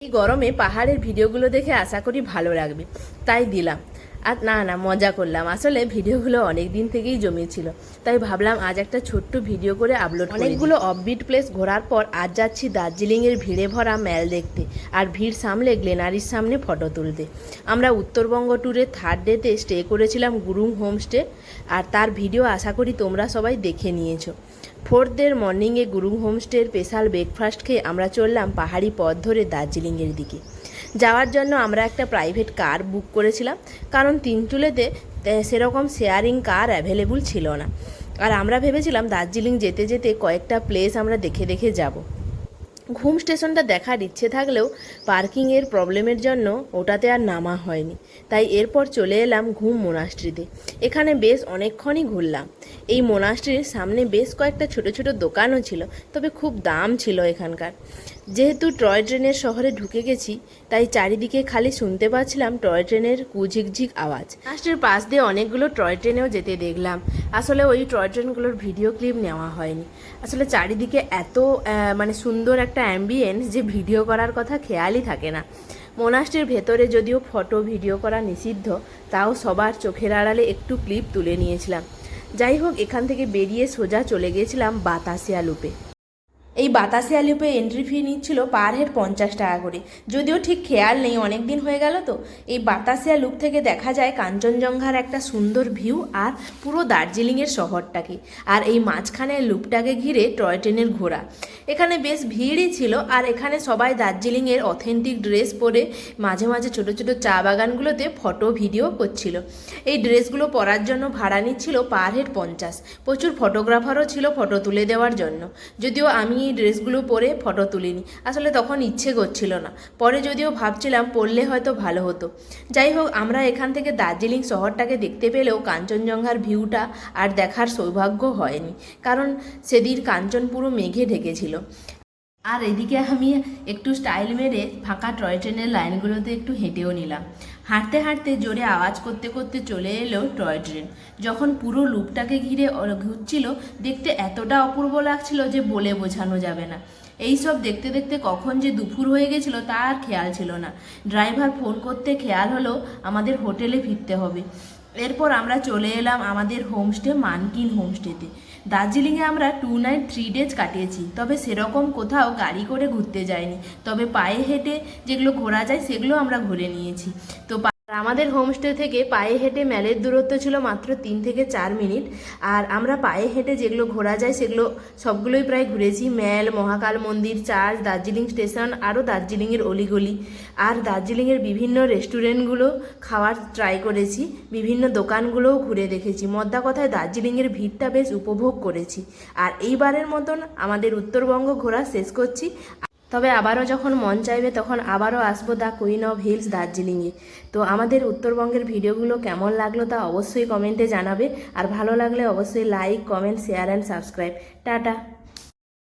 এই গরমে পাহাড়ের ভিডিওগুলো দেখে আশা করি ভালো লাগবে, তাই দিলাম। আর না মজা করলাম, আসলে ভিডিওগুলো অনেক দিন থেকেই জমেছিল, তাই ভাবলাম আজ একটা ছোট্ট ভিডিও করে আপলোড। অনেকগুলো অফবিট প্লেস ঘোরার পর আজ যাচ্ছি দার্জিলিংয়ের ভিড়ে ভরা ম্যাল দেখতে, আর ভিড় সামলে গ্লেনারির সামনে ফটো তুলতে। আমরা উত্তরবঙ্গ ট্যুরের থার্ড ডেতে স্টে করেছিলাম গুরুং হোমস্টে, আর তার ভিডিও আশা করি তোমরা সবাই দেখে নিয়েছো। ফোর্থ ডের মর্নিংয়ে গুরুং হোমস্টের স্পেশাল ব্রেকফাস্ট খেয়ে আমরা চললাম পাহাড়ি পথ ধরে দার্জিলিংয়ের দিকে যাওয়ার জন্য। আমরা একটা প্রাইভেট কার বুক করেছিলাম, কারণ তিনচুলেতে সেরকম শেয়ারিং কার অ্যাভেলেবল ছিল না। আর আমরা ভেবেছিলাম দার্জিলিং যেতে যেতে কয়েকটা প্লেস আমরা দেখে দেখে যাব। ঘুম স্টেশনটা দেখার ইচ্ছে থাকলেও পার্কিংয়ের প্রবলেমের জন্য ওটাতে আর নামা হয়নি, তাই এরপর চলে এলাম ঘুম মোনাস্ট্রিতে। এখানে বেশ অনেকক্ষণই ঘুরলাম। এই মোনাস্ট্রির সামনে বেশ কয়েকটা ছোট ছোট দোকানও ছিল, তবে খুব দাম ছিল এখানকার। যেহেতু টয় ট্রেনের শহরে ঢুকে গেছি, তাই চারিদিকে খালি শুনতে পাচ্ছিলাম টয় ট্রেনের কুঝিকঝিক আওয়াজ। মোনাস্ট্রির পাশ দিয়ে অনেকগুলো টয় ট্রেনেও যেতে দেখলাম। আসলে ওই টয় ট্রেনগুলোর ভিডিও ক্লিপ নেওয়া হয়নি। আসলে চারিদিকে এত সুন্দর একটা অ্যাম্বিয়েন্স যে ভিডিও করার কথা খেয়ালই থাকে না। মোনাস্ট্রির ভেতরে যদিও ফটো ভিডিও করা নিষিদ্ধ, তাও সবার চোখের আড়ালে একটু ক্লিপ তুলে নিয়েছিলাম। যাই হোক, এখান থেকে বেরিয়ে সোজা চলে গিয়েছিলাম বাতাসিয়া লুপে। এই বাতাসিয়া লুপে এন্ট্রি ফি নিচ্ছিল পার হেড 50 টাকা করে। যদিও ঠিক খেয়াল নেই, অনেক দিন হয়ে গেল তো। এই বাতাসিয়া লুপ থেকে দেখা যায় কাঞ্চনজঙ্ঘার একটা সুন্দর ভিউ আর পুরো দার্জিলিংয়ের শহরটাকে। আর এই মাঝখানের লুপটাকে ঘিরে টয় ট্রেনের ঘোরা। এখানে বেশ ভিড়ই ছিল, আর এখানে সবাই দার্জিলিংয়ের অথেন্টিক ড্রেস পরে মাঝে মাঝে ছোটো ছোটো চা বাগানগুলোতে ফটো ভিডিও করছিল। এই ড্রেসগুলো পরার জন্য ভাড়া নিচ্ছিল পার হেড 50। প্রচুর ফটোগ্রাফারও ছিল ফটো তুলে দেওয়ার জন্য। যদিও আমি এই ড্রেসগুলো পরে ফটো তুলিনি, আসলে তখন ইচ্ছে করছিল না। পরে যদিও ভাবছিলাম পরলে হয়তো ভালো হতো। যাই হোক, আমরা এখান থেকে দার্জিলিং শহরটাকে দেখতে পেলেও কাঞ্চনজঙ্ঘার ভিউটা আর দেখার সৌভাগ্য হয়নি, কারণ সেদিন কাঞ্চন পুরো মেঘে ঢেকেছিল। আর এদিকে আমি একটু স্টাইল মেরে ফাঁকা টয় ট্রেনের লাইনগুলোতে একটু হেঁটেও নিলাম। হাঁটতে হাঁটতে জোরে আওয়াজ করতে করতে চলে এলো টয় ট্রেন। যখন পুরো লুপটাকে ঘিরে ঘুরছিল, দেখতে এতটা অপূর্ব লাগছিল যে বলে বোঝানো যাবে না। এই সব দেখতে দেখতে কখন যে দুপুর হয়ে গেছিল তা আর খেয়াল ছিল না। ড্রাইভার ফোন করতে খেয়াল হলো আমাদের হোটেলে ফিরতে হবে। এরপর আমরা চলে এলাম আমাদের হোমস্টে মানকিন হোমস্টেতে। দার্জিলিংয়ে আমরা 2 নাইট 3 ডেজ কাটিয়েছি, তবে সেরকম কোথাও গাড়ি করে ঘুরতে যাইনি। তবে পায়ে হেঁটে যেগুলো ঘোরা যায় সেগুলো আমরা ঘুরে নিয়েছি। তো আমাদের হোমস্টে থেকে পায়ে হেঁটে ম্যালের দূরত্ব ছিল মাত্র 3 থেকে 4 মিনিট। আর আমরা পায়ে হেঁটে যেগুলো ঘোরা যায় সেগুলো সবগুলোই প্রায় ঘুরেছি। ম্যাল, মহাকাল মন্দির, চার্চ, দার্জিলিং স্টেশন, আরও দার্জিলিংয়ের অলিগলি, আর দার্জিলিংয়ের বিভিন্ন রেস্টুরেন্টগুলো খাওয়ার ট্রাই করেছি। বিভিন্ন দোকানগুলোও ঘুরে দেখেছি। মোদ্দা কথায় দার্জিলিংয়ের ভিড়টা বেশ উপভোগ করেছি। আর এইবারের মতন আমাদের উত্তরবঙ্গ ঘোরা শেষ করছি। তবে আবারও যখন মন চাইবে তখন আবারও আসবো দ্য কুইন অফ হিলস দার্জিলিংয়ে। তো আমাদের উত্তরবঙ্গের ভিডিওগুলো কেমন লাগলো তা অবশ্যই কমেন্টে জানাবে। আর ভালো লাগলে অবশ্যই like, comment, share and subscribe. Tata.